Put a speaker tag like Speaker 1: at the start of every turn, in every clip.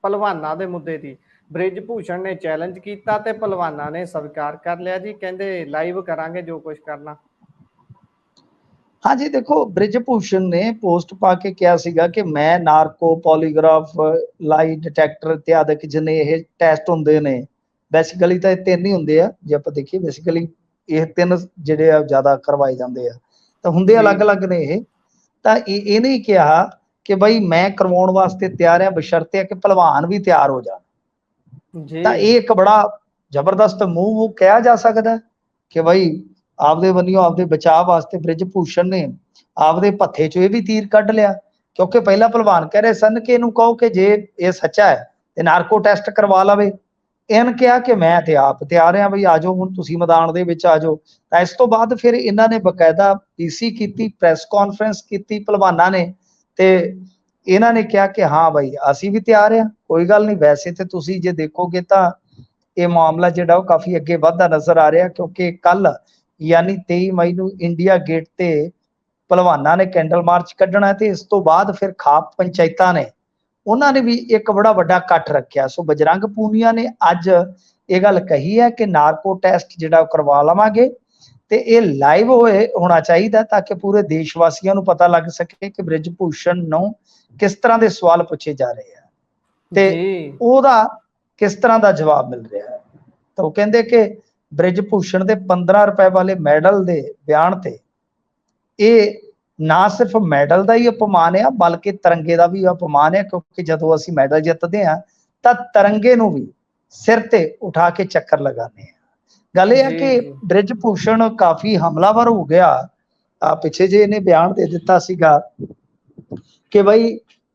Speaker 1: ਭਲਵਾਨਾਂ ਦੇ ਮੁੱਦੇ ਦੀ। ਬ੍ਰਿਜ ਭੂਸ਼ਣ ਨੇ ਚੈਲੰਜ ਕੀਤਾ ਤੇ ਭਲਵਾਨਾਂ ਨੇ ਸਵੀਕਾਰ ਕਰ ਲਿਆ ਜੀ, ਕਹਿੰਦੇ ਲਾਈਵ ਕਰਾਂਗੇ ਜੋ ਕੁਝ ਕਰਨਾ।
Speaker 2: हाँ जी, देखो ब्रिज भूषण ने पोस्ट पा के कहा सीगा कि मैं नार्को पॉलीग्राफ लाई डिटेक्टर इत्यादि जिन्ने ये टैसट होंगे ने, बेसिकली तो तीन ही होंगे आ जे आप देखिए, बेसिकली ये तीन जिहड़े आ ज़्यादा करवाए जाते हैं, तो होंगे अलग अलग ने ये। तो इहने कहा कि बई मैं करवाउण वास्ते तैयार हाँ, बशर्ते कि भलवान भी तैयार हो जाण। तो ये एक बड़ा जबरदस्त मूव कहा जा सकता कि बई आपदे बनियो आपदे बचाव वास्ते ब्रिज भूषण ने आपदे भत्थे चो ये भी तीर कढ़ लिया, क्योंकि पहला भलवान कह रहे सन कि इहनूं कहो कि जे ये सच्चा है तो नार्को टैसट करवा लवे। इहन कहा कि मैं ते आप तैयार हाँ, बई आ जाओ हुण तुसीं मैदान दे विच आ जाओ। तां इस तो बाद फिर इन्हां ने बकायदा पीसी कीती, प्रैस कॉन्फ्रेंस कीती भलवानां ने, ते इन्हां ने कहा कि हाँ बई असीं भी तैयार हाँ, कोई गल नहीं। वैसे तो तुसीं जे देखोगे तां ये मामला जिहड़ा काफ़ी अगे वधदा नज़र आ रहा, क्योंकि कल यानी 23 मई ਨੂੰ ਇੰਡੀਆ ਗੇਟ ਤੇ ਭਲਵਾਨਾਂ ਨੇ ਕੈਂਡਲ ਮਾਰਚ ਕੱਢਣਾ ਤੇ ਇਸ ਤੋਂ ਬਾਅਦ ਫਿਰ ਖਾਪ ਪੰਚਾਇਤਾਂ ਨੇ ਉਹਨਾਂ ਨੇ ਵੀ ਇੱਕ ਬੜਾ ਵੱਡਾ ਇਕੱਠ ਰੱਖਿਆ। ਸੋ ਬਜਰੰਗ ਪੂਨੀਆ ਨੇ ਅੱਜ ਇਹ ਗੱਲ ਕਹੀ ਹੈ ਕਿ ਨਾਰਕੋ ਟੈਸਟ ਜਿਹੜਾ ਕਰਵਾ ਲਵਾਂਗੇ ਤੇ ਇਹ ਲਾਈਵ ਹੋਣਾ ਚਾਹੀਦਾ ਤਾਂ ਕਿ ਪੂਰੇ ਦੇਸ਼ ਵਾਸੀਆਂ ਨੂੰ ਪਤਾ ਲੱਗ ਸਕੇ ਕਿ ਬ੍ਰਿਜ ਭੂਸ਼ਣ ਨੂੰ ਕਿਸ ਤਰ੍ਹਾਂ ਦੇ ਸਵਾਲ ਪੁੱਛੇ ਜਾ ਰਹੇ ਆ ਤੇ ਉਹਦਾ ਕਿਸ ਤਰ੍ਹਾਂ ਦਾ ਜਵਾਬ ਮਿਲ ਰਿਹਾ ਹੈ। ਤਾਂ ਉਹ ਕਹਿੰਦੇ ਕਿ ब्रिज भूषण के 15 रुपए वाले मैडल के बयान से ये ना सिर्फ मैडल का ही अपमान है बल्कि तिरंगे का भी अपमान है, क्योंकि जो असी मैडल जितते हैं तो तिरंगे नूं भी सिर ते उठा के चक्कर लगाने। गल यह है कि ब्रिज भूषण काफ़ी हमलावर हो गया। पिछे जे इन्हें बयान दे दिता सीगा कि बई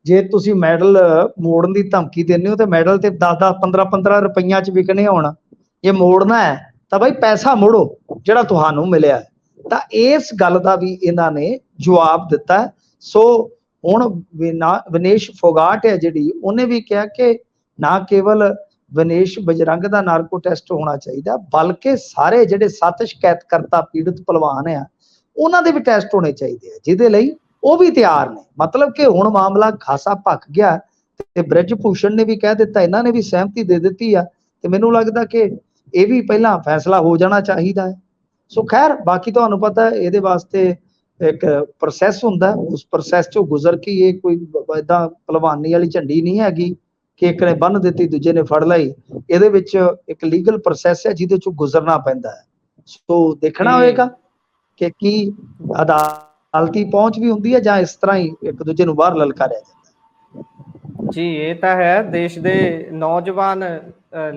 Speaker 2: जे तुसी मैडल मोड़न की धमकी देने हो तो मैडल तो 10-10 15-15 रुपइया च विकने होना, जे मोड़ना है तो भाई पैसा मोड़ो जिहड़ा तुहानू मिलिया। तो इस गल का भी इन्हां ने जवाब दिता। सो हुण विनेश फोगाट है जिहड़ी उन्हें भी कहा कि ना केवल विनेश बजरंग का नार्को टैसट होना चाहिए बल्कि सारे जिहड़े 7 शिकायतकर्ता पीड़ित भलवान आ उन्हां दे भी टैसट होने चाहिए, जिहदे लई वो भी तैयार ने। मतलब कि हुण मामला खासा भख गया ते ब्रिज भूषण ने भी कह दिता, इन्हां ने भी सहमति दे दिती आ ते मैनूं लगदा कि ये भी पहला फैसला हो जाना चाहिए है। सो खैर बाकी तुहानू पता है ये वास्ते एक प्रोसैस हुंदा, उस प्रोसैस चो गुजर के ये कोई इदां भलवानी वाली झंडी नहीं हैगी कि एक ने बन दी दूजे ने फड़ लई। इहदे विच एक लीगल प्रोसैस है जिहदे चो गुजरना पैंदा है। सो देखना होएगा कि की अदालती पहुंच भी हुंदी है जां इस तरह ही एक दूजे नूं बाहर ललकारिया जांदा।
Speaker 1: जी ये तो है, देश दे नौजवान